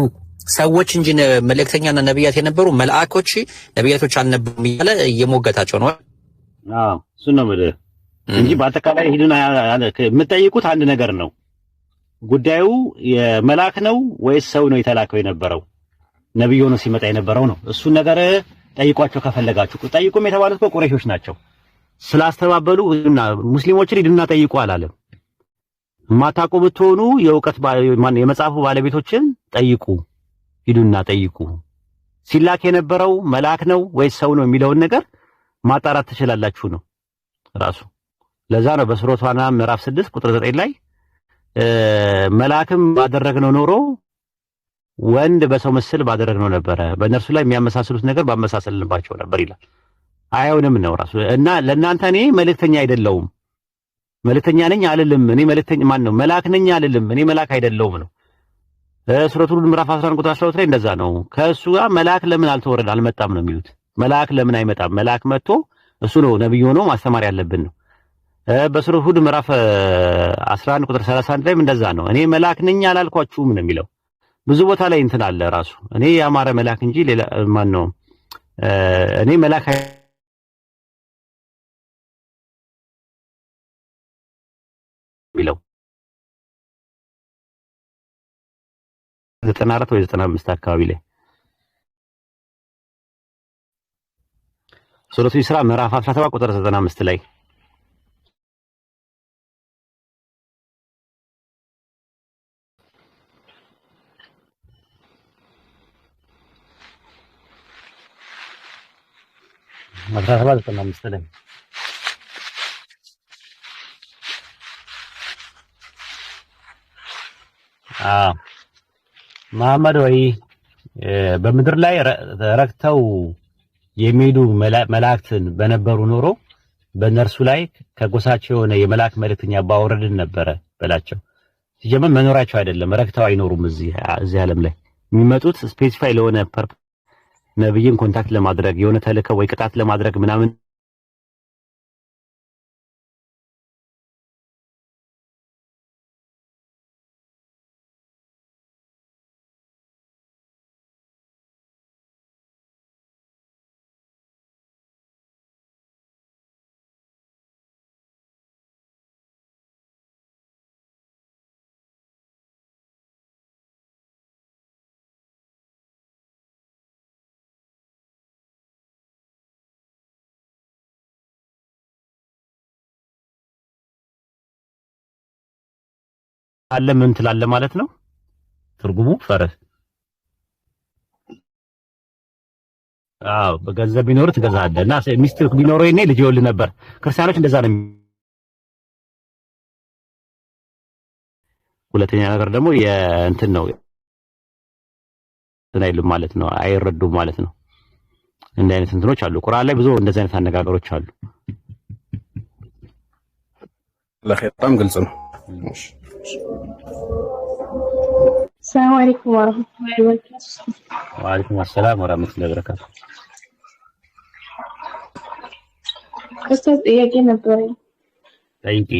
ሰዎች እንጂ መልእክተኛና ነብያት የነበሩ መልአኮች ነብያቶች አልነበሩም እያለ እየሞገታቸው ነው። አዎ እሱ ነው ማለት እንጂ በአጠቃላይ ሂዱና የምትጠይቁት አንድ ነገር ነው። ጉዳዩ የመላክ ነው ወይስ ሰው ነው የተላከው የነበረው ነብዩ ነው ሲመጣ የነበረው ነው። እሱን ነገር ጠይቋቸው ከፈለጋችሁ። ጠይቁም የተባሉት እኮ ቁረይሾች ናቸው። ስላስተባበሉ እና ሙስሊሞችን ሂዱና ጠይቁ አላለም። ማታውቁ ብትሆኑ የእውቀት የመጽሐፉ ባለቤቶችን ጠይቁ፣ ሂዱና ጠይቁ። ሲላክ የነበረው መልአክ ነው ወይስ ሰው ነው የሚለውን ነገር ማጣራት ትችላላችሁ ነው ራሱ። ለዛ ነው በሱረቱ አናም ምዕራፍ 6 ቁጥር 9 ላይ መልአክም ባደረግነው ኖሮ ወንድ በሰው ምስል ባደረግነው ነበረ፣ በእነርሱ ላይ የሚያመሳስሉት ነገር ባመሳሰልንባቸው ነበር ይላል። አይሆንም ነው ራሱ። እና ለእናንተ እኔ መልእክተኛ አይደለሁም፣ መልእክተኛ ነኝ አልልም። እኔ መልእክተኛ ማን ነው መልአክ ነኝ አልልም። እኔ መልአክ አይደለሁም ነው። ሱረቱ ሁድ ምዕራፍ 11 ቁጥር 12 ላይ እንደዛ ነው። ከእሱ ጋር መልአክ ለምን አልመጣም ነው የሚሉት። መልአክ ለምን አይመጣም? መልአክ መጥቶ እሱ ነው ነብይ ሆኖ ማስተማር ያለብን ነው። በሱረቱ ሁድ ምዕራፍ 11 ቁጥር 31 ላይም እንደዛ ነው። እኔ መልአክ ነኝ አላልኳችሁም ነው የሚለው። ብዙ ቦታ ላይ እንትን አለ ራሱ። እኔ ያማረ መልአክ እንጂ ሌላ ማን ነው እኔ መልአክ የሚለው 94 ወይ 95 አካባቢ ላይ ሱረቱ ኢስራ ምዕራፍ 17 ቁጥር 95 ላይ ማድራባ 95 ላይ መሐመድ ወይ በምድር ላይ ረክተው የሚሄዱ መላእክትን በነበሩ ኖሮ በእነርሱ ላይ ከጎሳቸው የሆነ የመላእክት መልእክተኛ ባወረድን ነበረ በላቸው። ሲጀመር መኖራቸው አይደለም፣ ረክተው አይኖሩም። እዚህ ዓለም ላይ የሚመጡት ስፔሲፋይ ለሆነ ፐርፐስ ነብይን ኮንታክት ለማድረግ የሆነ ተልከው ወይ ቅጣት ለማድረግ ምናምን አለ ምን ትላለህ ማለት ነው ትርጉሙ ፈረስ። በገንዘብ ቢኖር ትገዛለህ እና ሚስት ቢኖረው እኔ ልጅ ይወልድ ነበር። ክርስቲያኖች እንደዛ ነው። ሁለተኛ ነገር ደግሞ የእንትን ነው አይልም ማለት ነው፣ አይረዱም ማለት ነው። እንደ አይነት እንትኖች አሉ ቁርአን ላይ ብዙ እንደዚህ አይነት አነጋገሮች አሉ። ለኸይጣም ግልጽ ነው። ሰላም አለይኩም ወራህመቱላሂ ወበረካቱ። ወአለይኩም ሰላም ወራህመቱላሂ ወበረካቱ። ጥያቄ ነበረኝ። ጠይቂ።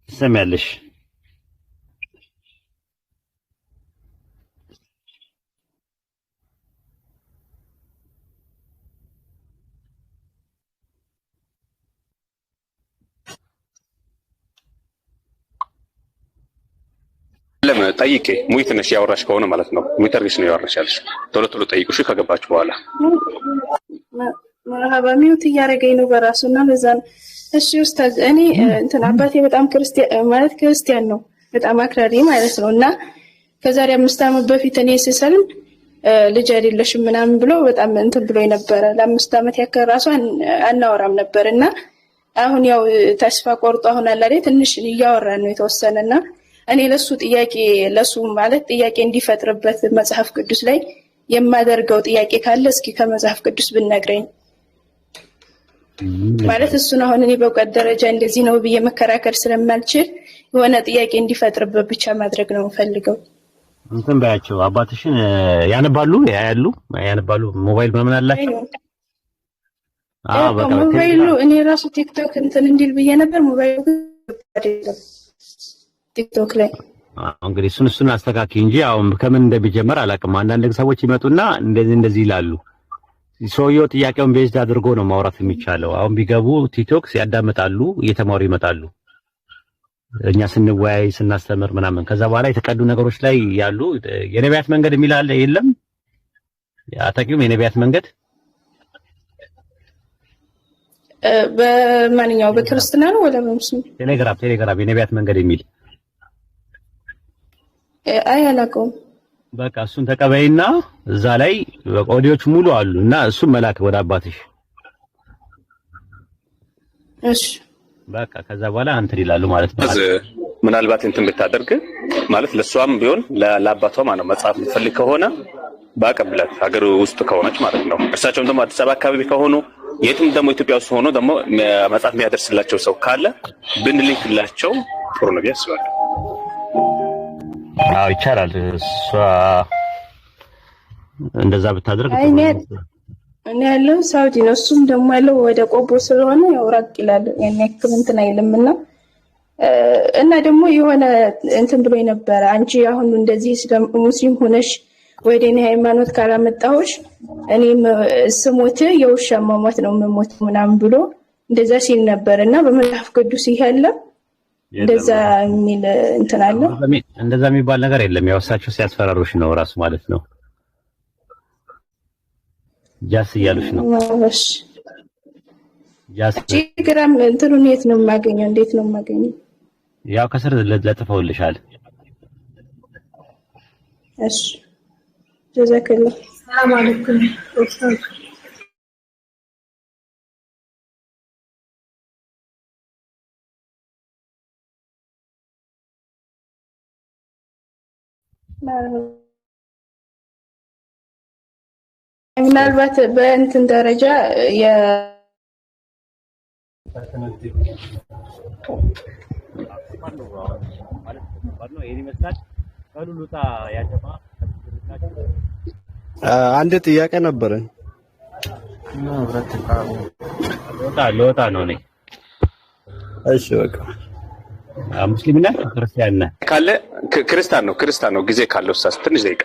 ትሰሚያለሽ? ጠይቄ ሙይት ነሽ ያወራሽ ከሆነ ማለት ነው። ሙይት አድርገሽ ነው ያወራሽ ያለሽ። ቶሎ ቶሎ ጠይቁ እሺ። ከገባችሁ በኋላ መርሃባ ሚውት እያደረገኝ ነው በራሱና ለዛ ነው። እሺ ኡስታዝ፣ እኔ እንትን አባቴ በጣም ክርስቲያን ነው፣ በጣም አክራሪ ማለት ነው። እና ከዛሬ 5 ዓመት በፊት እኔ ስሰልም ልጅ አይደለሽም ምናምን ብሎ በጣም እንትን ብሎ ነበረ። ለ5 ዓመት ያክል ራሱ አናወራም ነበር። እና አሁን ያው ተስፋ ቆርጦ አሁን አላለ ትንሽ እያወራን ነው የተወሰነና እኔ ለሱ ማለት ጥያቄ እንዲፈጥርበት መጽሐፍ ቅዱስ ላይ የማደርገው ጥያቄ ካለ እስኪ ከመጽሐፍ ቅዱስ ብነግረኝ ማለት እሱን አሁን እኔ በእውቀት ደረጃ እንደዚህ ነው ብዬ መከራከር ስለማልችል የሆነ ጥያቄ እንዲፈጥርበት ብቻ ማድረግ ነው የምፈልገው። እንትን ባያቸው አባትሽን ያነባሉ ያነባሉ ሞባይል ምናምን አላቸው? በቃ ሞባይሉ እኔ ራሱ ቲክቶክ እንትን እንዲል ብዬ ነበር። ሞባይሉ አይደለም ቲክቶክ ላይ እንግዲህ እሱን አስተካክይ እንጂ አሁን ከምን እንደሚጀመር አላውቅም። አንዳንድ ሰዎች ይመጡና እንደዚህ ይላሉ። ሰውየው ጥያቄውን ቤዝድ አድርጎ ነው ማውራት የሚቻለው። አሁን ቢገቡ ቲክቶክ ያዳምጣሉ፣ እየተማሩ ይመጣሉ። እኛ ስንወያይ ስናስተምር ምናምን ከዛ በኋላ የተቀዱ ነገሮች ላይ ያሉ የነቢያት መንገድ የሚል አለ የለም? አታውቂውም? የነቢያት መንገድ በማንኛው በክርስትና ነው ወላ በሙስሊም? ቴሌግራም የነቢያት መንገድ የሚል አይ አላውቀውም። በቃ እሱን ተቀበይና እዛ ላይ ኦዲዮች ሙሉ አሉ እና እሱን መላክ ወደ አባትሽ። እሺ በቃ ከዛ በኋላ እንትን ይላሉ ማለት ነው። ምናልባት እንትን ብታደርግ ማለት ለሷም ቢሆን ለአባቷም ነው መጽሐፍ ልትፈልግ ከሆነ ባቀብላት ሀገር ውስጥ ከሆነች ማለት ነው። እርሳቸውም ደግሞ አዲስ አበባ አካባቢ ከሆኑ የትም ደግሞ ኢትዮጵያ ውስጥ ሆኖ ደግሞ መጽሐፍ የሚያደርስላቸው ሰው ካለ ብንልክላቸው ጥሩ ነው ያስባለሁ። አዎ ይቻላል። እሷ እንደዛ ብታደርግ እኔ ያለው ሳውዲ ነው። እሱም ደግሞ ያለው ወደ ቆቦ ስለሆነ ያው ራቅ ይላል። ያን ያክል እንትን አይልምና እና ደግሞ የሆነ እንትን ብሎ ነበር አንቺ አሁን እንደዚህ ሙስሊም ሆነሽ ወደ እኔ ሃይማኖት ካላመጣሁሽ እኔም ስሞት የውሻ መሞት ነው መሞት ምናምን ብሎ እንደዛ ሲል ነበርና በመጽሐፍ ቅዱስ ይሄለ እንደዛ የሚል እንትን አለ። እንደዛ የሚባል ነገር የለም። ያው እሳቸው ሲያስፈራሩሽ ነው ራሱ ማለት ነው። ጃስ እያሉሽ ነው። እሺ ቴሌግራም እንትኑን የት ነው የማገኘው? እንዴት ነው የማገኘው? ያው ከስር ለጥፈውልሻል። እሺ ጀዛከላህ። ሰላም አለይኩም። ምናልባት በእንትን ደረጃ አንድ ጥያቄ ነበረኝ። ሎታ ነው ነኝ። እሺ በቃ ሙስሊም ነህ ክርስቲያን ነህ? ካለ ክርስቲያን ነው ጊዜ ካለው እሳስ ትንሽ ደቂቃ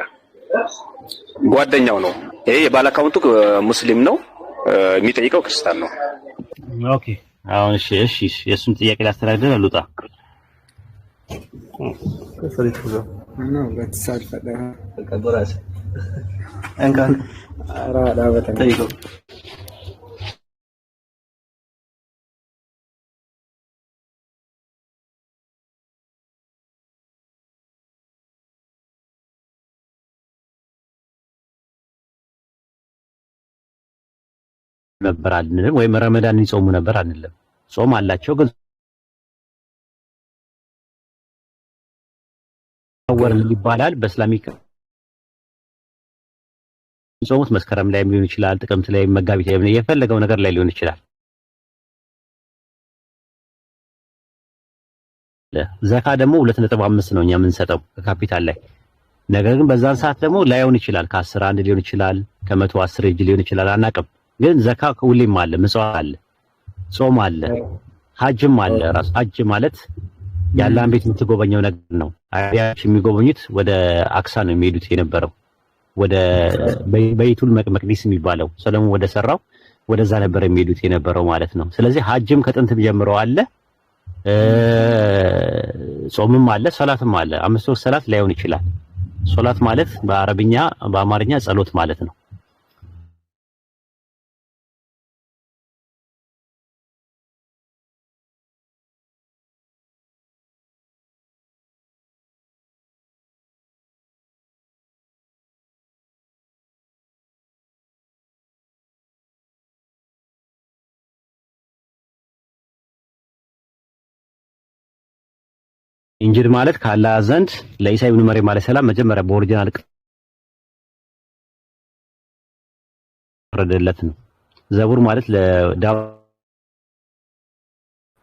ጓደኛው ነው። ይሄ የባለ አካውንቱ ሙስሊም ነው፣ የሚጠይቀው ክርስቲያን ነው። ኦኬ አሁን እሺ የእሱን ጥያቄ ላስተናግድ ልውጣ። ነበር አንልም፣ ወይም ረመዳን ይጾሙ ነበር አንልም። ጾም አላቸው ግን ወር ይባላል በእስላሚክ ጾሙት መስከረም ላይ ሊሆን ይችላል፣ ጥቅምት ላይ፣ መጋቢት ላይ የፈለገው ነገር ላይ ሊሆን ይችላል። ዘካ ደግሞ 2.5 ነው እኛ የምንሰጠው ካፒታል ላይ። ነገር ግን በዛን ሰዓት ደግሞ ላይሆን ይችላል፣ ከ10 አንድ ሊሆን ይችላል፣ ከ110 እጅ ሊሆን ይችላል፣ አናውቅም። ግን ዘካ ሁሌም አለ፣ ምጽዋት አለ፣ ጾም አለ፣ ሀጅም አለ። ራሱ ሀጅ ማለት የአላህን ቤት የምትጎበኘው ነገር ነው። አያች የሚጎበኙት ወደ አክሳ ነው የሚሄዱት የነበረው፣ ወደ በይቱል መቅዲስ የሚባለው ሰለሞን ወደ ሰራው ወደዛ ነበር የሚሄዱት የነበረው ማለት ነው። ስለዚህ ሀጅም ከጥንት ጀምሮ አለ፣ ጾምም አለ፣ ሶላትም አለ። አምስት ወቅት ሰላት ላይሆን ይችላል። ሶላት ማለት በአረብኛ በአማርኛ ጸሎት ማለት ነው። ኢንጂል ማለት ከአላህ ዘንድ ለኢሳ ኢብኑ መርየም አለይሂ ሰላም መጀመሪያ በኦሪጂናል ወረደለት ነው። ዘቡር ማለት ለዳዊት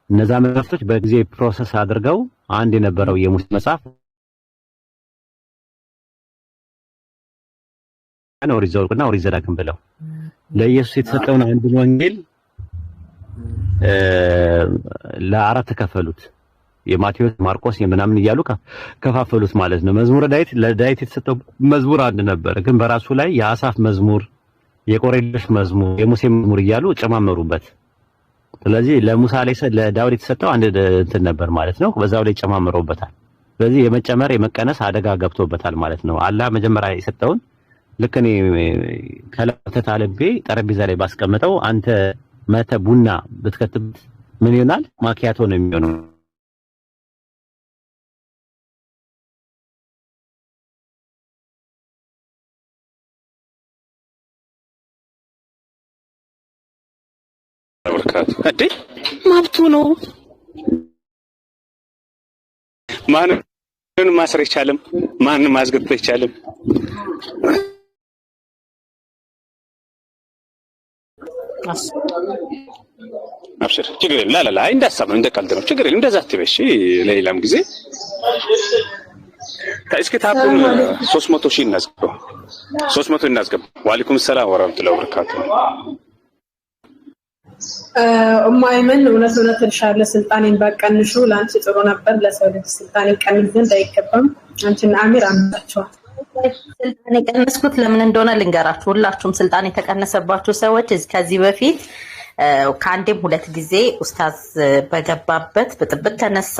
እነዛ መጽሐፍቶች በጊዜ ፕሮሰስ አድርገው አንድ የነበረው የሙሴ መጽሐፍ ነው ኦሪት ዘኍልቍና ኦሪት ዘዳግም ብለው ለኢየሱስ የተሰጠውን አንድ ወንጌል ለአራት ከፈሉት። የማቴዎስ ማርቆስ የምናምን እያሉ ከፋፈሉት ማለት ነው። መዝሙረ ዳዊት ለዳዊት የተሰጠው መዝሙር አንድ ነበር፣ ግን በራሱ ላይ የአሳፍ መዝሙር፣ የቆሬ ልጆች መዝሙር፣ የሙሴ መዝሙር እያሉ ጨማመሩበት። ስለዚህ ለዳውድ የተሰጠው አንድ እንትን ነበር ማለት ነው። በዛው ላይ ጨማመሩበታል። ስለዚህ የመጨመር የመቀነስ አደጋ ገብቶበታል ማለት ነው። አላህ መጀመሪያ የሰጠውን ልክ እኔ ከለተት አለቤ ጠረጴዛ ላይ ባስቀምጠው አንተ መተ ቡና ብትከትበት ምን ይሆናል? ማኪያቶ ነው የሚሆነው። እንዴ መብቱ ነው። ማንን ማሰር አይቻልም፣ ማንን ማስገደድ አይቻልም። አብሽር ችግር የለም። ላላ እንዳሳብ ነው እንደቀልድ ነው። ችግር የለም። እንደዛ አትበሽ። ለሌላም ጊዜ እስኪ ታቡን 300 ሺህ እናስገባው። 300 እናስገባው። ወአለይኩም ሰላም ወራህመቱላሂ ወበረካቱ። እማይመን እውነት እልሻለሁ፣ ስልጣኔን ባቀንሹ ለአንቺ ጥሩ ነበር። ለሰው ልጅ ስልጣኔ ቀንስ ዘንድ አይገባም። አንቺና አሚር አምጣቸዋል። ስልጣኔ ቀነስኩት ለምን እንደሆነ ልንገራችሁ። ሁላችሁም ስልጣኔ የተቀነሰባችሁ ሰዎች ከዚህ በፊት ከአንዴም ሁለት ጊዜ ኡስታዝ በገባበት ብጥብጥ ተነሳ፣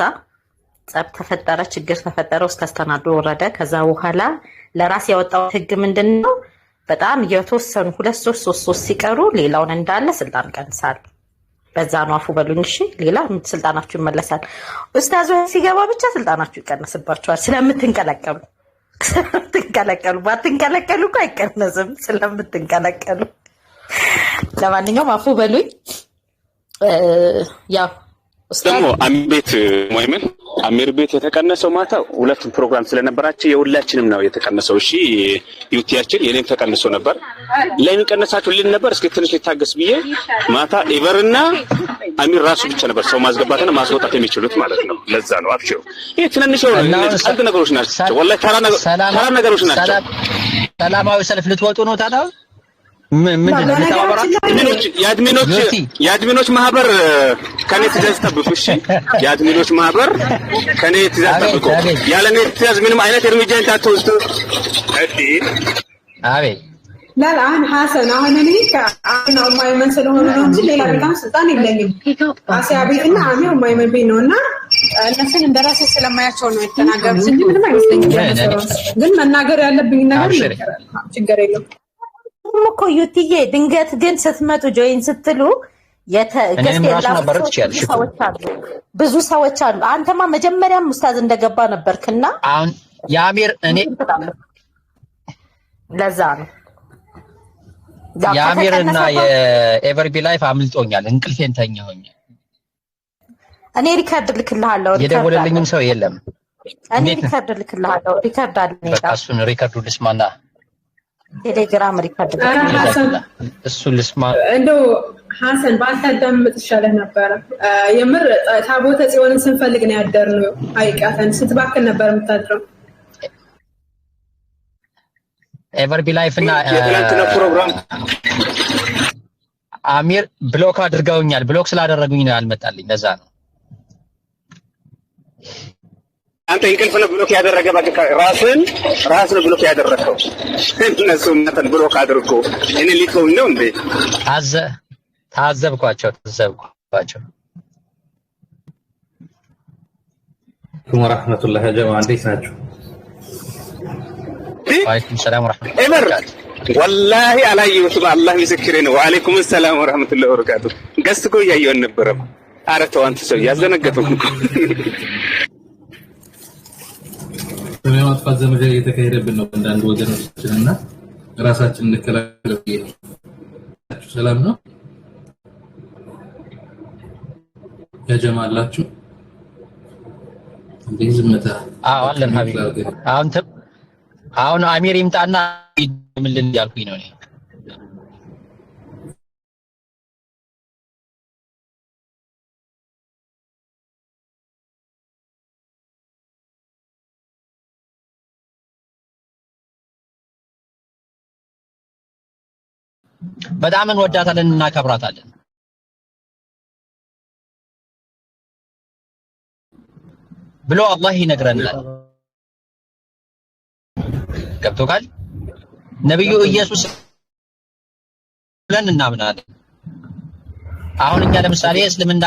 ጸብ ተፈጠረ፣ ችግር ተፈጠረ፣ ኡስታዝ ተናዶ ወረደ። ከዛ በኋላ ለራስ ያወጣው ህግ ምንድነው? በጣም የተወሰኑ 2-3 ሲቀሩ ሌላውን እንዳለ ስልጣን ቀንሳል። በዛ ነው አፉ በሉኝ። እሺ ሌላ ስልጣናችሁ ይመለሳል። ኡስታዝ ሲገባ ብቻ ስልጣናችሁ ይቀነስባችኋል። ስለምትንቀለቀሉ ባትንቀለቀሉ እኮ አይቀነስም፣ ስለምትንቀለቀሉ። ለማንኛውም አፉ በሉኝ። ያው ደግሞ አሚር ቤት የተቀነሰው ማታ ሁለቱም ፕሮግራም ስለነበራቸው የሁላችንም ነው የተቀነሰው። እሺ ዩቲያችን የኔም ተቀንሶ ነበር። ለምን ቀነሳችሁ ልን ነበር። እስኪ ትንሽ ልታገስ ብዬ ማታ ኢቨርና አሚር ራሱ ብቻ ነበር ሰው ማስገባትና ማስወጣት የሚችሉት ማለት ነው። ለዛ ነው አብሽሩ። ይሄ ትንንሽ ቀልድ ነገሮች ናቸው። ወላሂ ተራ ነገሮች ናቸው። ሰላማዊ ሰልፍ ልትወጡ ነው ታዲያ? ምንድነው የአድሚኖች ማህበር ከኔ ትእዛዝ ጠብቁ። እሺ የአድሚኖች ማህበር ከኔ ትእዛዝ ጠብቁ። ያለኔ ትእዛዝ ምንም አይነት እርምጃ እንዳትወስዱ። አቤት ላላን ሐሰን አሁን እኔ ከአና ማይመን ስለሆነ ነው እንጂ ሌላ በጣም ስልጣን የለኝም። አሲያ ቤትና አሚር ማይመን ቤት ነውና እነሱን እንደራሴ ስለማያቸው ነው የተናገሩት እንጂ ምንም አይመስለኝም። ግን መናገር ያለብኝ ነገር ችግር የለውም እኮ ዩቲዬ። ድንገት ግን ስትመጡ ጆይን ስትሉ ብዙ ሰዎች አሉ። አንተማ መጀመሪያም ኡስታዝ እንደገባ ነበርክና አሁን የአሚር እኔ ለዛ ነው የአሚርና የኤቨርቢ ላይፍ አምልጦኛል። እንቅልፌን ተኛሁኝ። እኔ ሪካርድ ልክልሃለሁ። የደወለልኝም ሰው የለም። እኔ ሪካርድ ልክልሃለሁ። ሪካርድ አለኝ። በቃ እሱን ሪካርዱ ልስማና ቴሌግራም ሪካርድ እሱ ልስማ። እንደው ሐሰን ባታዳምጥ ይሻለህ ነበረ። የምር ታቦተ ጽዮንን ስንፈልግ ነው ያደርነው። አይቃተን ስትባክን ነበር የምታድረው። ኤቨርቢ ላይፍ እና አሚር ብሎክ አድርገውኛል። ብሎክ ስላደረጉኝ ነው ያልመጣልኝ። ለዛ ነው አንተ እንቅልፍ ነው ብሎክ ያደረገ። በቃ ራስን ብሎክ ያደረከው እነሱ እንትን ብሎክ አድርጎ እኔ ሊተው ነው እንዴ? ታዘብኳቸው። ወራህመቱላሂ ጀማ እንዴት ናችሁ? ወአለይኩም ሰላም ወራህመቱላሂ ወበረካቱ። ወላሂ አላየሁትም። አላህ ምስክሬ ነው። ወአለይኩም ሰላም ወራህመቱላሂ ወበረካቱ። ገስት እኮ እያየሁ አልነበረም። ኧረ ተው አንተ ሰው ያዘነገተው ማጥፋት ዘመቻ እየተካሄደብን ነው አንዳንድ ወገኖቻችን እና ራሳችንን እንከላከል ነው። ሰላም ነው ያጀማላችሁ እንዴ? ዝምታ አለን ሀቢብ። አሁን አሚር ይምጣና ምንልን ያልኩኝ ነው እኔ። በጣም እንወዳታለን እናከብራታለን ብሎ አላህ ይነግረናል። ገብቶካል? ነብዩ ኢየሱስ ብለን እናምናለን። አሁን እኛ ለምሳሌ እስልምና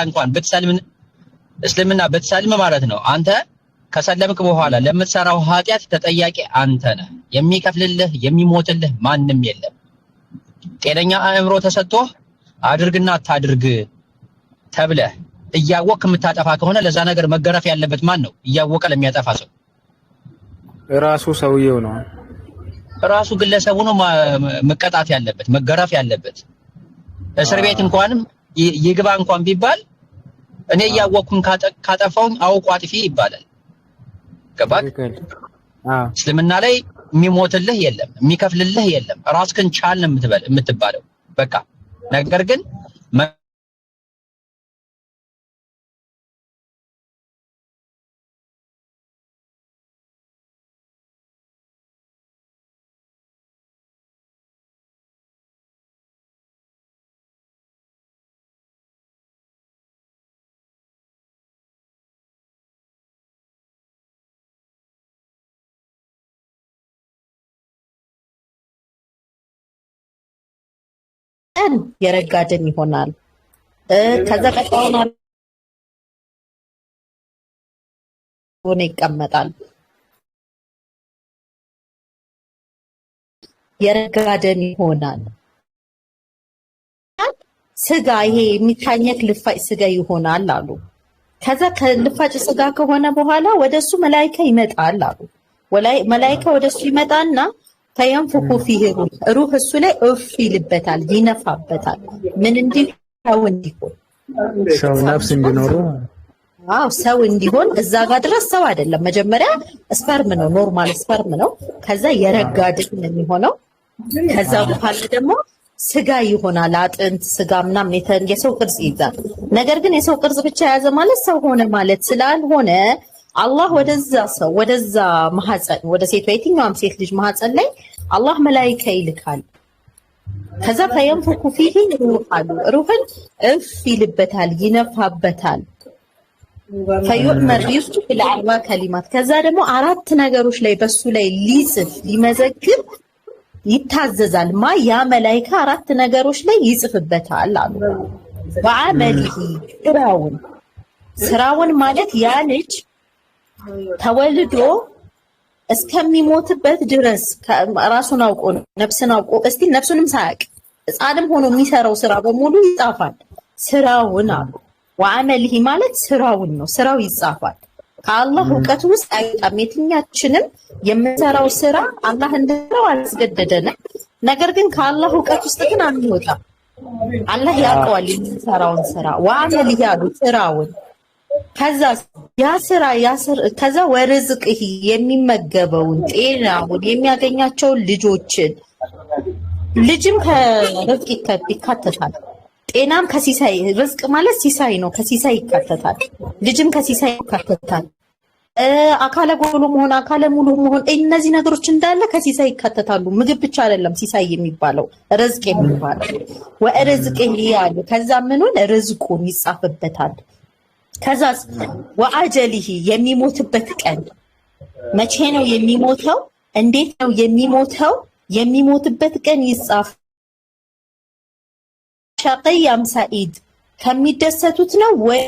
ብትሰልም ማለት ነው አንተ ከሰለምክ በኋላ ለምትሰራው ኃጢያት ተጠያቂ አንተ ነህ። የሚከፍልልህ የሚሞትልህ ማንም የለም። ጤነኛ አእምሮ ተሰጥቶህ አድርግና አታድርግ ተብለህ እያወቅህ የምታጠፋ ከሆነ ለዛ ነገር መገረፍ ያለበት ማን ነው? እያወቀ ለሚያጠፋ ሰው ራሱ ሰውየው ነው። ራሱ ግለሰቡ ነው መቀጣት ያለበት፣ መገረፍ ያለበት። እስር ቤት እንኳንም ይግባ እንኳን ቢባል እኔ እያወቅኩኝ ካጠፋውኝ አውቆ አጥፊ ይባላል። ገባክ? እስልምና ላይ የሚሞትልህ የለም፣ የሚከፍልልህ የለም። ራስህን ቻል ነው የምትባለው በቃ። ነገር ግን የረጋ ደም ይሆናል። ከዛ ቀጣውን ሆነ ይቀመጣል። የረጋ ደም ይሆናል። ስጋ ይሄ የሚታኘክ ልፋጭ ስጋ ይሆናል አሉ። ከዛ ከልፋጭ ስጋ ከሆነ በኋላ ወደሱ መላእክት ይመጣል አሉ። መላእክት ወደሱ ይመጣና ፈየንፉኹ ፊህ ሩህ እሱ ላይ እፍ ይልበታል፣ ይነፋበታል። ምን እንዲሆን ሰው ነፍስ እንዲኖረው ሰው እንዲሆን እዛ ጋር ድረስ ሰው አይደለም። መጀመሪያ ስፐርም ነው፣ ኖርማል ስፐርም ነው። ከዛ የረጋ ደም ነው የሚሆነው። ከዛ በኋላ ደግሞ ስጋ ይሆናል። አጥንት ስጋ ምናምን የሰው ቅርጽ ይይዛል። ነገር ግን የሰው ቅርጽ ብቻ የያዘ ማለት ሰው ሆነ ማለት ስላልሆነ አላህ ወደዛ ማህፀን ወደ ሴቷ የትኛውም ሴት ልጅ ማህፀን ላይ አላህ መላእክት ይልካል። ከዛ ፈየንፉኹ ፊህ ሩህን እፍ ይልበታል፣ ይነፋበታል። ፈዩዕመር ዩስቱ ቢልአርባ ከሊማት ከዛ ደግሞ 4 ነገሮች ላይ በሱ ላይ ሊጽፍ ሊመዘግብ ይታዘዛል። ያ መላእክት 4 ነገሮች ላይ ይጽፍበታል አሉ። ወዐመሊሂ ስራውን ማለት ያ ልጅ ተወልዶ እስከሚሞትበት ድረስ ራሱን አውቆ ነፍስን አውቆ ነፍሱንም ሳያውቅ ሕፃንም ሆኖ የሚሰራው ስራ በሙሉ ይጻፋል። ስራውን አሉ። ወዐመሊሂ ማለት ስራውን ነው። ስራው ይጻፋል። ከአላህ እውቀት ውስጥ አይወጣም። የትኛችንም የምንሰራው ስራ አላህ እንድንሰራው አላስገደደንም። ነገር ግን ከአላህ እውቀት ውስጥ ግን አንወጣም። አላህ ያውቀዋል የምንሰራውን ስራ። ወዐመሊሂ አሉ ስራውን። ከዛ ወርዝቅህ የሚመገበውን ጤናውን የሚያገኛቸውን ልጅም ከርዝቅ ይካተታል። ጤናም ከሲሳይ ርዝቅ ማለት ሲሳይ ነው፣ ከሲሳይ ይካተታል። ልጅም ከሲሳይ ይካተታል። አካለ ጎሎ መሆን አካለ ሙሉ መሆን እነዚህ ነገሮች እንዳለ ከሲሳይ ይካተታሉ። ምግብ ብቻ አይደለም ሲሳይ የሚባለው ርዝቅ የሚባለው ወርዝቅህ ያሉ ከዛ ምኑን ርዝቁን ይጻፍበታል። ከዛ ወአጀሊሂ የሚሞትበት ቀን መቼ ነው የሚሞተው? እንዴት ነው የሚሞተው? የሚሞትበት ቀን ይጻፍ። ሸቂያም ሰዒድ ከሚደሰቱት ነው ወይ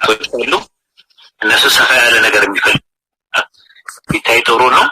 አሉ። እነሱ ሰፋ ያለ ነገር የሚፈልግ ቢታይ ጥሩ ነው።